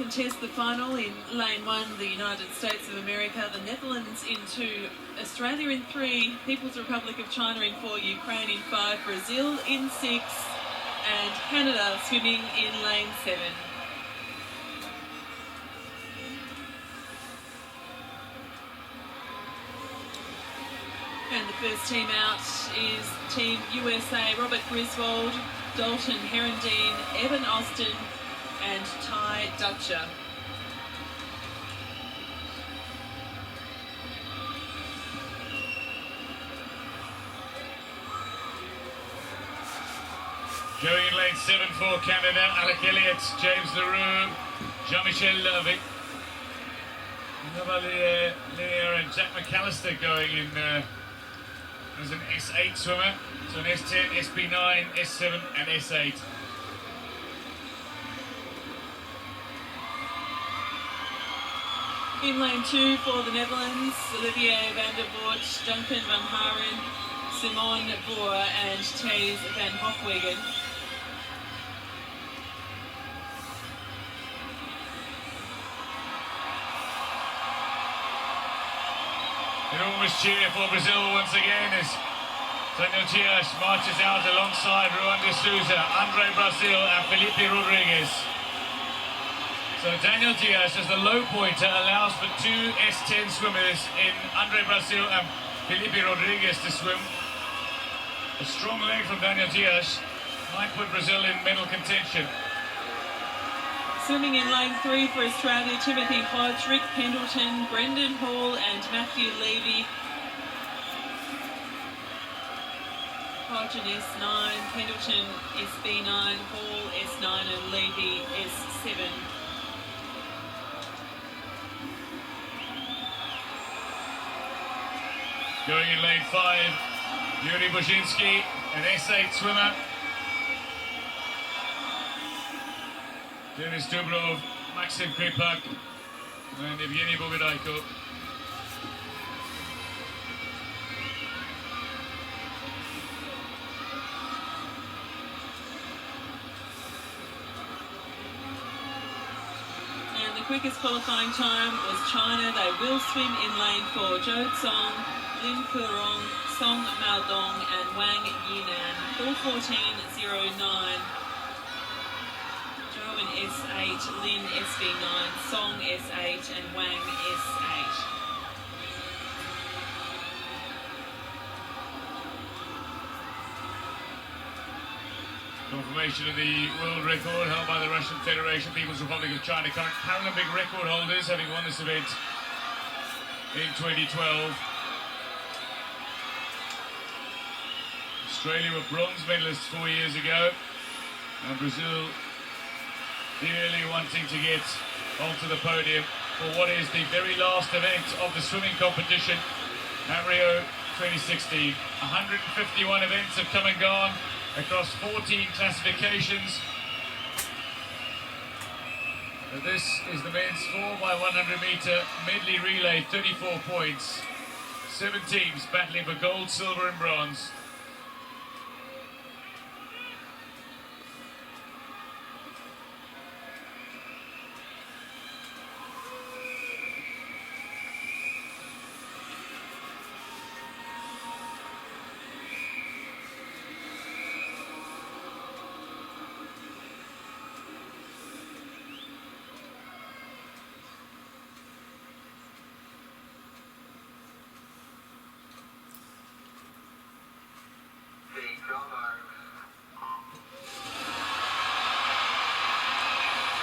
contest the final in lane 1, the United States of America, the Netherlands in 2, Australia in 3, People's Republic of China in 4, Ukraine in 5, Brazil in 6, and Canada swimming in lane 7. And the first team out is Team USA, Robert Griswold, Dalton Herendeen, Evan Austin and Ty Dutcher. Going in lane 7 for Canada, Alec Elliott, James LaRue, Jean-Michel Lovey. Linear and Jack McAllister going in as an S8 swimmer. So an S10, SB9, S7 and S8. In lane 2 for the Netherlands, Olivier van der Voort, Duncan van Haren, Simon Boer and Thijs van Hofwegen. Enormous cheer for Brazil once again as Daniel Dias marches out alongside Ruan de Souza, Andre Brazil and Felipe Rodrigues. So Daniel Dias as the low pointer allows for 2 S10 swimmers in Andre Brazil and Felipe Rodrigues to swim. A strong leg from Daniel Dias might put Brazil in medal contention. Swimming in lane 3 for Australia, Timothy Hodge, Rick Pendleton, Brendan Hall and Matthew Levy. Hodge in S9, Pendleton SB9, Hall S9 and Levy S7. Going in lane 5, Yuri Bozhinski, an S8 swimmer. Denis Dubrov, Maxim Kripak, and Evgeny Bogodaiko. And the quickest qualifying time was China. They will swim in lane 4. Zhou Tsong, Lin Furong, Song Maodong and Wang Yinan. 4:14.09. Zhou in S8, Lin SB9, Song S8 and Wang S8. Confirmation of the world record held by the Russian Federation, People's Republic of China, current Paralympic record holders, having won this event in 2012. Australia were bronze medalists 4 years ago, and Brazil dearly wanting to get onto the podium for what is the very last event of the swimming competition at Rio 2016. 151 events have come and gone across 14 classifications. And this is the men's 4x100 meter medley relay, 34 points. 7 teams battling for gold, silver and bronze.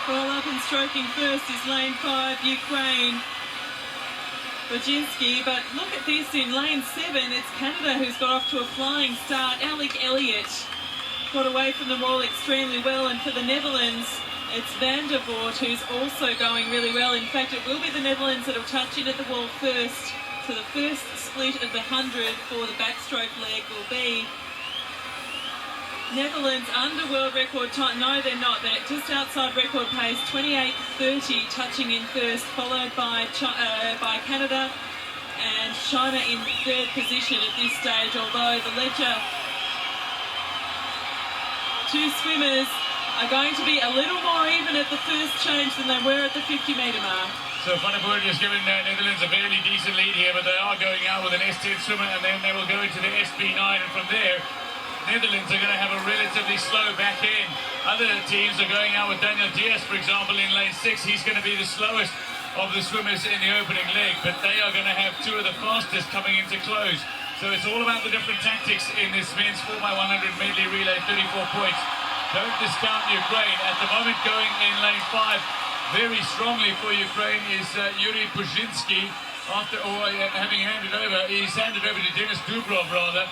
Well, up and stroking first is lane 5, Ukraine, Bozhinski. But look at this in lane 7, it's Canada who's got off to a flying start. Alec Elliott got away from the wall extremely well, and for the Netherlands, it's Van der Voort who's also going really well. In fact, it will be the Netherlands that will touch in at the wall first. So the first split of the 100 for the backstroke leg will be Netherlands under world record time. No, they're not. They're just outside record pace, 28:30, touching in first, followed by Canada and China in third position at this stage, although the ledger, 2 swimmers are going to be a little more even at the first change than they were at the 50-metre mark. So Van der Voort has given Netherlands a fairly decent lead here, but they are going out with an S10 swimmer, and then they will go into the SB9, and from there, Netherlands are going to have a relatively slow back end. Other teams are going out with Daniel Diaz, for example, in lane 6. He's going to be the slowest of the swimmers in the opening leg, but they are going to have two of the fastest coming into close. So it's all about the different tactics in this men's 4x100 medley relay, 34 points. Don't discount Ukraine. At the moment, going in lane 5 very strongly for Ukraine is Yuri Puzhinsky. After having handed over, he's handed over to Denis Dubrov rather.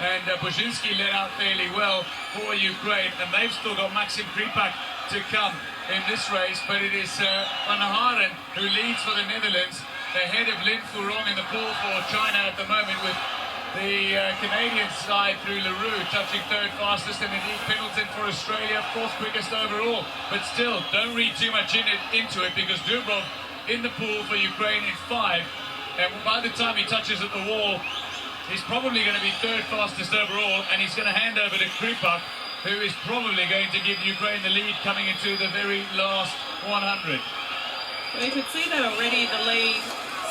And Puzhinsky led out fairly well for Ukraine, and they've still got Maxim Kripak to come in this race, but it is Van Heren who leads for the Netherlands, ahead of Lin Furong in the pool for China at the moment, with the Canadian side through Leroux touching third fastest, and indeed Pendleton for Australia, fourth quickest overall. But still, don't read too much into it, because Dubrov in the pool for Ukraine in 5, and by the time he touches at the wall, he's probably going to be third fastest overall, and he's going to hand over to Kripak, who is probably going to give Ukraine the lead coming into the very last 100. Well, you could see that already, the lead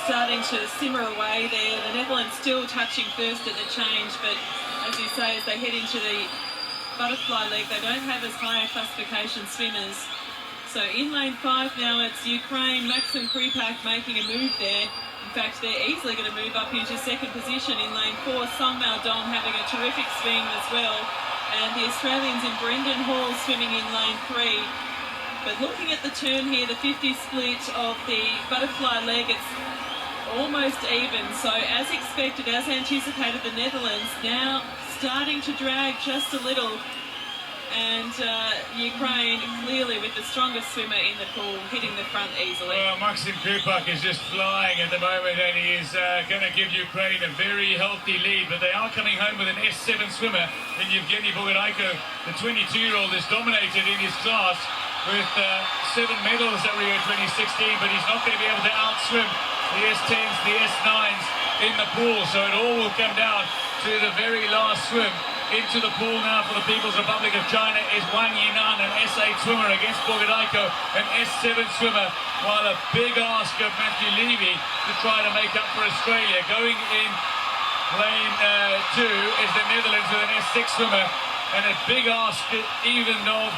starting to simmer away there. The Netherlands still touching first at the change, but as you say, as they head into the butterfly leg, they don't have as high a classification swimmers. So in lane 5 now, it's Ukraine, Maxim Kripak making a move there. In fact, they're easily going to move up into second position in lane 4. Song Maldon having a terrific swing as well. And the Australians in Brendan Hall swimming in lane 3. But looking at the turn here, the 50 split of the butterfly leg, it's almost even. So as expected, as anticipated, the Netherlands now starting to drag just a little. And Ukraine clearly with the strongest swimmer in the pool, hitting the front easily. Well, Maxim Kripak is just flying at the moment, and he is going to give Ukraine a very healthy lead. But they are coming home with an S7 swimmer in Yevgeny Bogodaiko. The 22-year-old is dominated in his class with 7 medals at Rio 2016, but he's not going to be able to outswim the S10s, the S9s in the pool. So it all will come down to the very last swim. Into the pool now for the People's Republic of China is Wang Yinan, an S8 swimmer against Bogodaiko, an S7 swimmer, while a big ask of Matthew Levy to try to make up for Australia. Going in lane 2 is the Netherlands with an S6 swimmer, and a big ask even of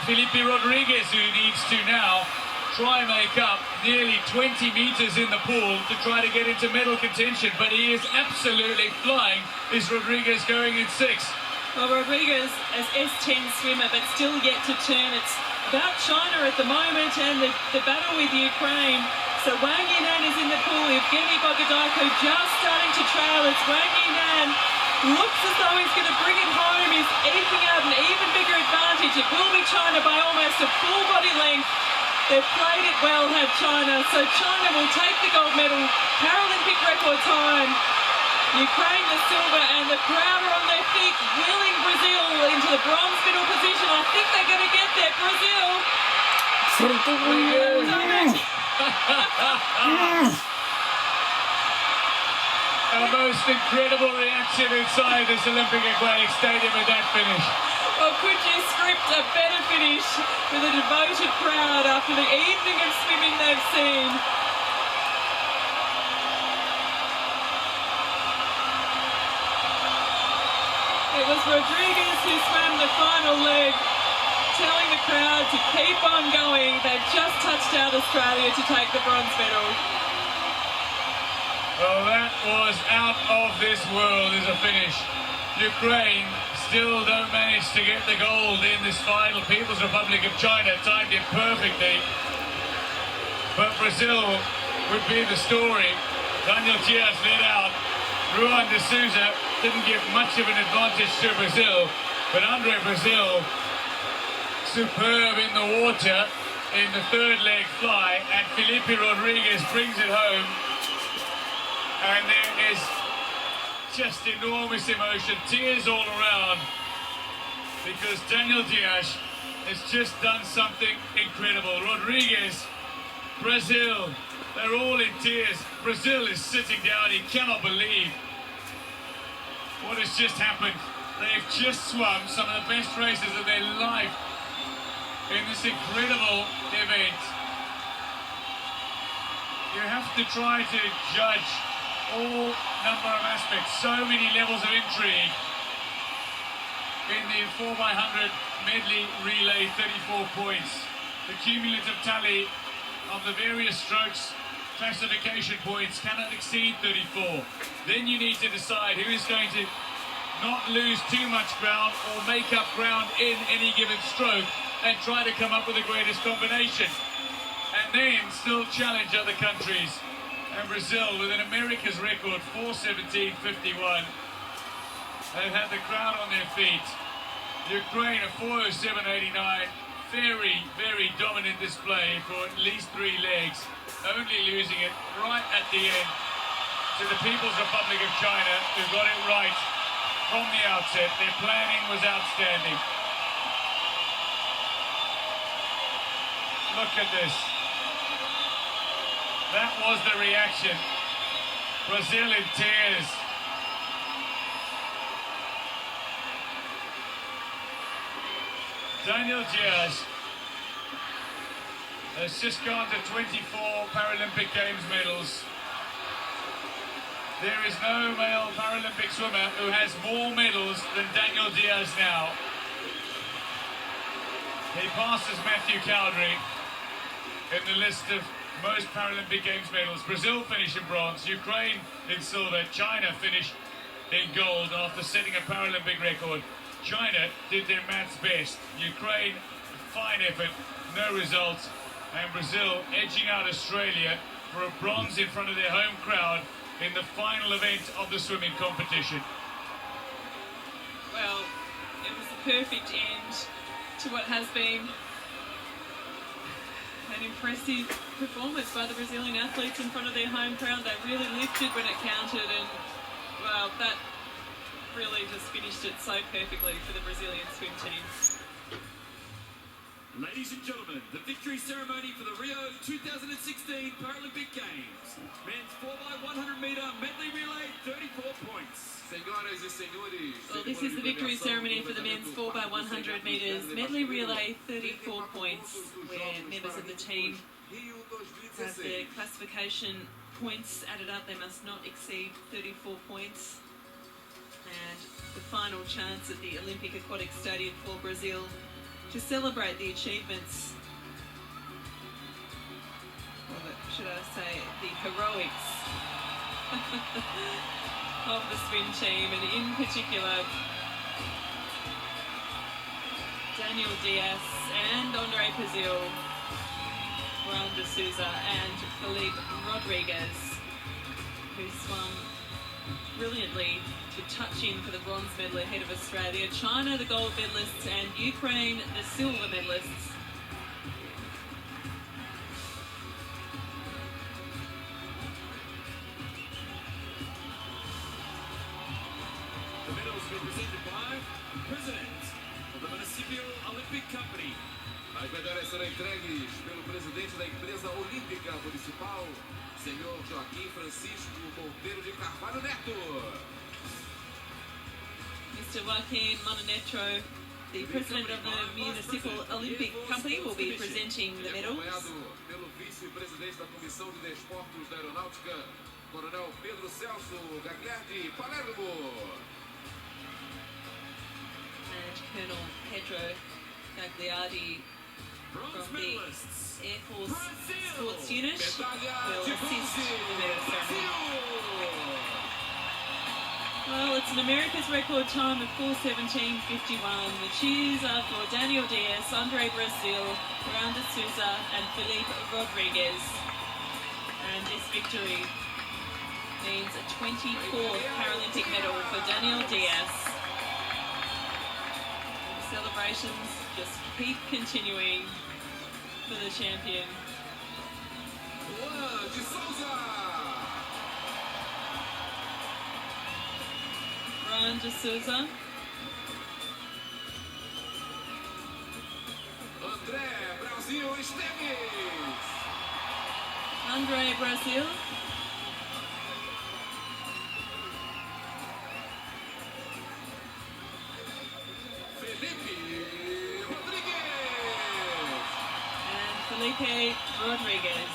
Felipe Rodriguez, who needs to now try and make up nearly 20 meters in the pool to try to get into medal contention, but he is absolutely flying. Is Rodriguez going in 6? Well, Rodriguez as S10 swimmer, but still yet to turn. It's about China at the moment and the battle with Ukraine. So Wang Yinan is in the pool. Evgeny Bogodaiko just starting to trail. It's Wang Yinan. Looks as though he's going to bring it home. He's eking out an even bigger advantage. It will be China by almost a full body length. They've played it well, have China. So China will take the gold medal, Paralympic record time. Ukraine the silver, and the crowd are on their feet, willing Brazil into the bronze medal position. I think they're going to get there, Brazil. A most incredible reaction inside this Olympic Aquatic Stadium with that finish. Well, could you script a better finish with a devoted crowd after the evening of swimming they've seen? It was Rodriguez who swam the final leg, telling the crowd to keep on going. They've just touched out Australia to take the bronze medal. Well, that was out of this world as a finish. Ukraine still don't manage to get the gold in this final. People's Republic of China timed it perfectly. But Brazil would be the story. Daniel Diaz led out. Ruan de Souza didn't give much of an advantage to Brazil. But Andre Brazil, superb in the water in the third leg fly. And Felipe Rodriguez brings it home. And there is just enormous emotion, tears all around, because Daniel Diaz has just done something incredible. Rodriguez, Brazil, they're all in tears. Brazil is sitting down, he cannot believe what has just happened. They've just swum some of the best races of their life in this incredible event. You have to try to judge all number of aspects, so many levels of intrigue. In the 4x100 medley relay, 34 points. The cumulative tally of the various strokes classification points cannot exceed 34. Then you need to decide who is going to not lose too much ground or make up ground in any given stroke and try to come up with the greatest combination. And then still challenge other countries. And Brazil, with an America's record, 4:17.51, they've had the crowd on their feet. Ukraine, a 4:07.89. Very, very dominant display for at least 3 legs, only losing it right at the end to the People's Republic of China, who got it right from the outset. Their planning was outstanding. Look at this. That was the reaction. Brazil in tears. Daniel Diaz has just gone to 24 Paralympic Games medals. There is no male Paralympic swimmer who has more medals than Daniel Diaz now. He passes Matthew Cowdery in the list of most Paralympic Games medals. Brazil finished in bronze, Ukraine in silver, China finished in gold after setting a Paralympic record. China did their maths best. Ukraine, fine effort, no results. And Brazil edging out Australia for a bronze in front of their home crowd in the final event of the swimming competition. Well, it was the perfect end to what has been an impressive performance by the Brazilian athletes in front of their home crowd. They really lifted when it counted, and well, that really just finished it so perfectly for the Brazilian swim team. Ladies and gentlemen, the victory ceremony for the Rio 2016 Paralympic Games. Men's 4x100 meter medley relay, 34 points. Senhoras e senhores, well, this is the victory ceremony for the men's 4x100 meters medley relay, 34 points, where members of the team have their classification points added up. They must not exceed 34 points. And the final chance at the Olympic Aquatic Stadium for Brazil to celebrate the achievements, or should I say, the heroics of the swim team, and in particular Daniel Diaz and Andre Pazil, Juan de Souza and Felipe Rodriguez, who swam brilliantly to touch in for the bronze medal ahead of Australia, China the gold medalists, and Ukraine the silver medalists. The medals were presented by President of the Municipal Olympic Company. As medalhas serão entregues pelo presidente da empresa olímpica municipal, senhor Joaquim Francisco Monteiro de Carvalho Neto. Mr. Joaquim Montenegro, the president of the Municipal Olympic Company, will be presenting the medals. Pelo vice-presidente da Comissão de Desportos da Aeronáutica, Coronel Pedro Celso Gagliardi Palermo. And Colonel Pedro Gagliardi from the Air Force Sports Unit will assist the medal ceremony. Well, it's an America's record time of 4:17.51. The cheers are for Daniel Diaz, Andre Pazil, Juan de Souza and Felipe Rodriguez. And this victory means a 24th Paralympic medal for Daniel Diaz. And the celebrations just keep continuing for the champion. Juan de Souza. Juan de Souza. André Brasil Esteves. Andre Pazil. Felipe Rodrigues. Felipe Rodriguez.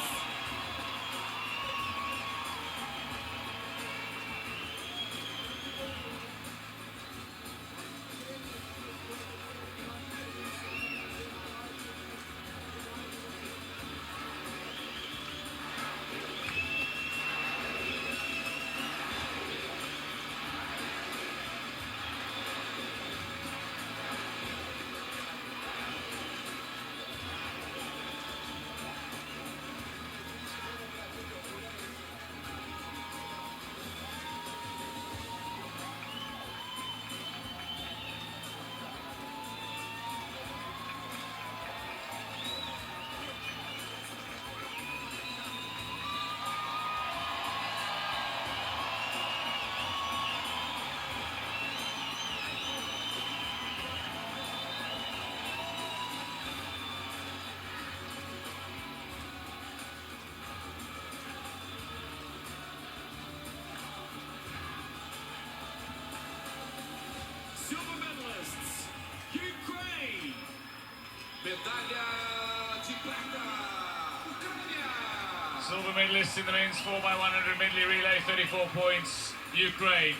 Silver medalists, Ukraine. Medalha de prata, Ucrânia. Silver medalists in the men's 4x100 medley relay, 34 points, Ukraine.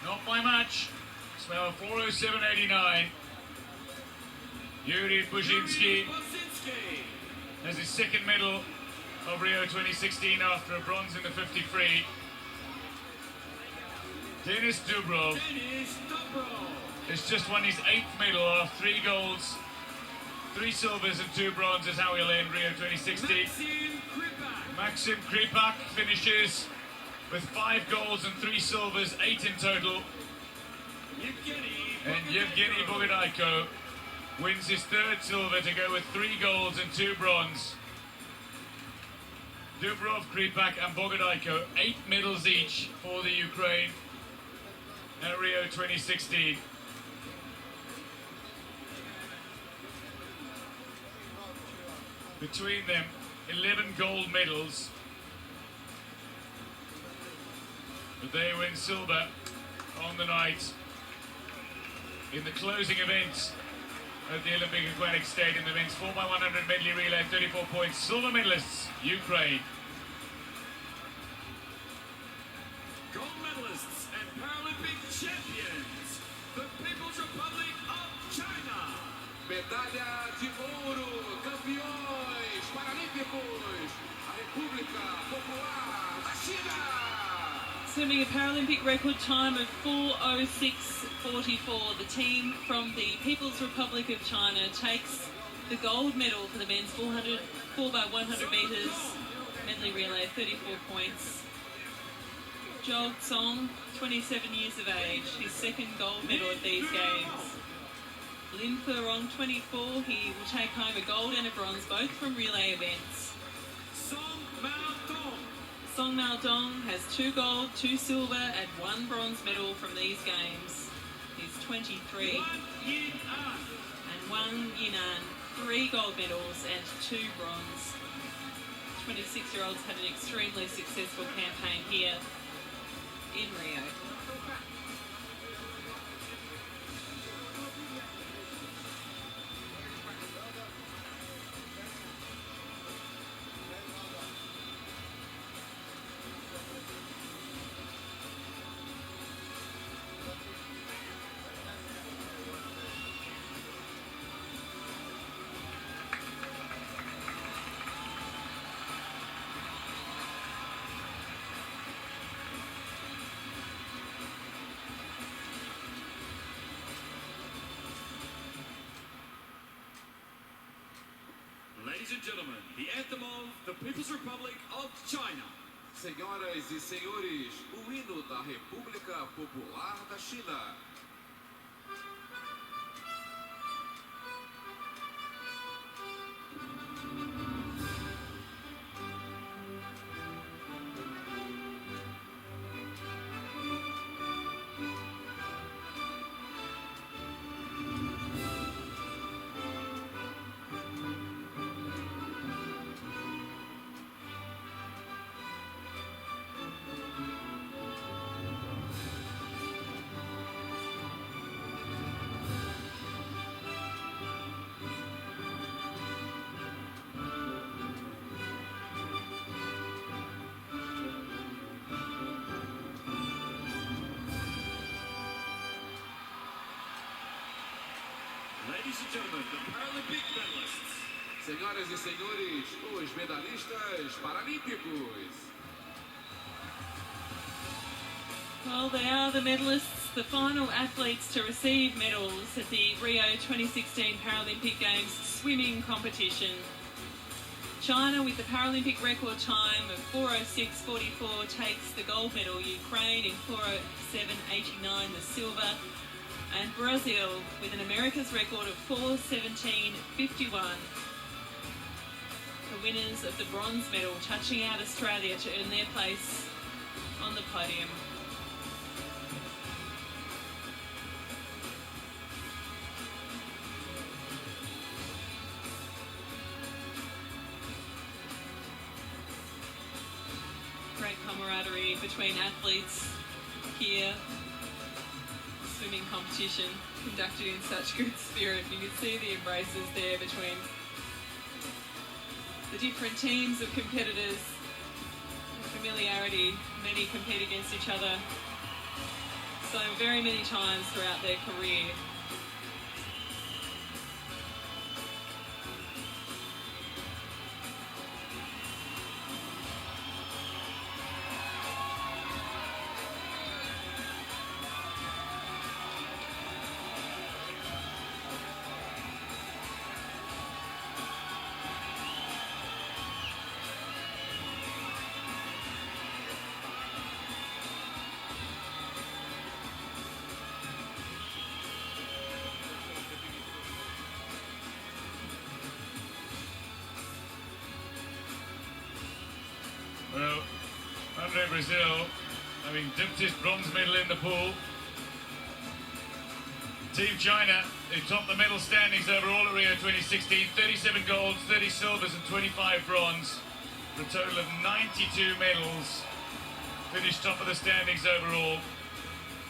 Not by much. Smell 4:07.89. Yuri Buzhinsky Bosinski. has his second medal of Rio 2016 after a bronze in the 50 free. Denis Dubrov Denis Dobrov. has just won his 8th medal off 3 golds, 3 silvers and 2 bronzes, how he'll end Rio 2016. Maxim Kripak. Maxim Kripak finishes with 5 golds and 3 silvers, 8 in total. And Yevgeny Bogodaiko wins his 3rd silver to go with 3 golds and 2 bronze. Dubrov, Kripak and Bogodaiko, 8 medals each for the Ukraine at Rio 2016. Between them, 11 gold medals. But they win silver on the night in the closing event at the Olympic Aquatic Stadium. The men's 4x100 medley relay, 34 points. Silver medalists, Ukraine. Gold medalists and Paralympic champions, the People's Republic of China. Medalha de ouro, campeões paralímpicos, a República Popular da China. Swimming a Paralympic record time of 4:06.44. The team from the People's Republic of China takes the gold medal for the men's 4x100 metres medley relay, 34 points. Jog Song, 27 years of age, his 2nd gold medal at these games. Lin Furong, 24, he will take home a gold and a bronze, both from relay events. Song Mao Dong. Song Mao Dong has 2 gold, 2 silver and 1 bronze medal from these games. He's 23. Wang Yin An. And Wang Yinan, 3 gold medals and 2 bronze. 26-year-olds had an extremely successful campaign here in Rio. Ladies and gentlemen, the anthem of the People's Republic of China. Senhoras e senhores, o hino da República Popular da China. Ladies and gentlemen, the Paralympic medalists. Senhoras e senhores, os medalhistas paralímpicos. Well, they are the medalists, the final athletes to receive medals at the Rio 2016 Paralympic Games swimming competition. China, with the Paralympic record time of 4:06.44, takes the gold medal. Ukraine in 4:07.89, the silver. And Brazil, with an America's record of 4:17.51, the winners of the bronze medal, touching out Australia to earn their place on the podium. Great camaraderie between athletes here. Swimming competition conducted in such good spirit. You can see the embraces there between the different teams of competitors. Familiarity, many compete against each other so very many times throughout their career. Well, Brazil, having dipped his bronze medal in the pool. Team China, they topped the medal standings overall at Rio 2016, 37 golds, 30 silvers and 25 bronze, for a total of 92 medals. Finished top of the standings overall,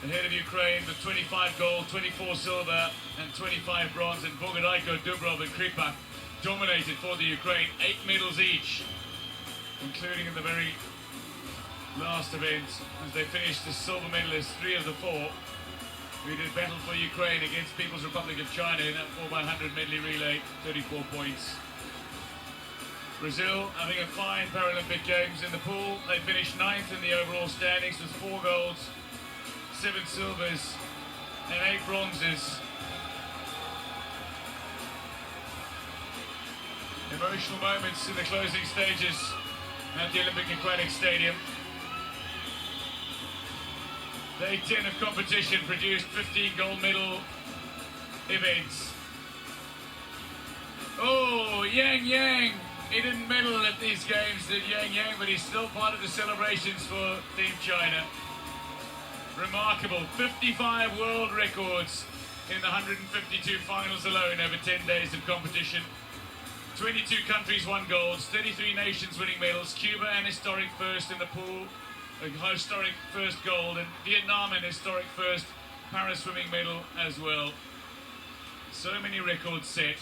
ahead of Ukraine with 25 gold, 24 silver and 25 bronze, and Bogdaiko, Dubrov and Kripa dominated for the Ukraine, 8 medals each, including in the very last event, as they finished as silver medalists, 3 of the 4. We did battle for Ukraine against People's Republic of China in that 4x100 medley relay, 34 points. Brazil having a fine Paralympic Games in the pool. They finished 9th in the overall standings with 4 golds, 7 silvers and 8 bronzes. Emotional moments in the closing stages at the Olympic Aquatic Stadium. Day 10 of competition produced 15 gold medal events. Oh, Yang, he didn't medal at these games, did Yang, but he's still part of the celebrations for Team China. Remarkable, 55 world records in the 152 finals alone over 10 days of competition. 22 countries won golds, 33 nations winning medals, Cuba an historic first in the pool, a historic first gold, and Vietnam an historic first para-swimming medal as well. So many records set.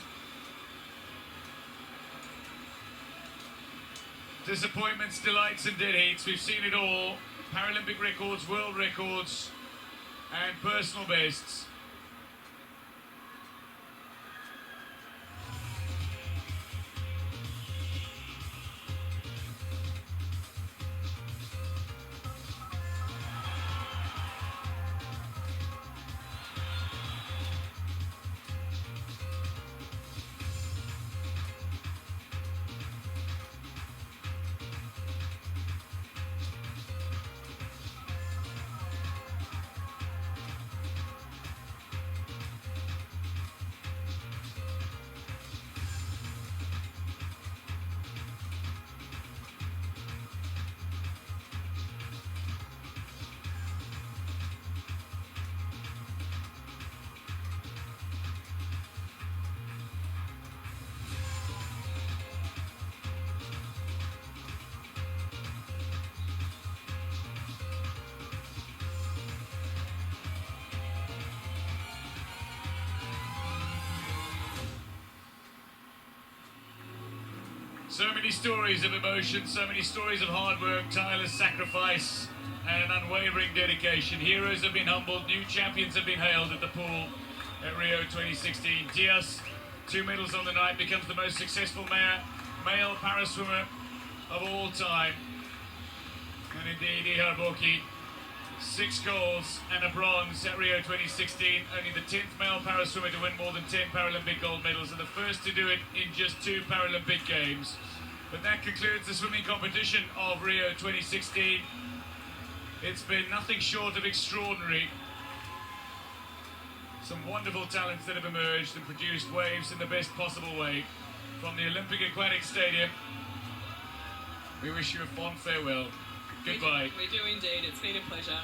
Disappointments, delights and dead heats, we've seen it all. Paralympic records, world records and personal bests. So many stories of emotion, so many stories of hard work, tireless sacrifice, and an unwavering dedication. Heroes have been humbled, new champions have been hailed at the pool at Rio 2016. Diaz, 2 medals on the night, becomes the most successful male para-swimmer of all time. And indeed, Ihar Boki, 6 golds and a bronze at Rio 2016. Only the 10th male para-swimmer to win more than 10 Paralympic gold medals, and the first to do it in just 2 Paralympic Games. But that concludes the swimming competition of Rio 2016. It's been nothing short of extraordinary. Some wonderful talents that have emerged and produced waves in the best possible way. From the Olympic Aquatic Stadium, we wish you a fond farewell. Goodbye. We do indeed. It's been a pleasure.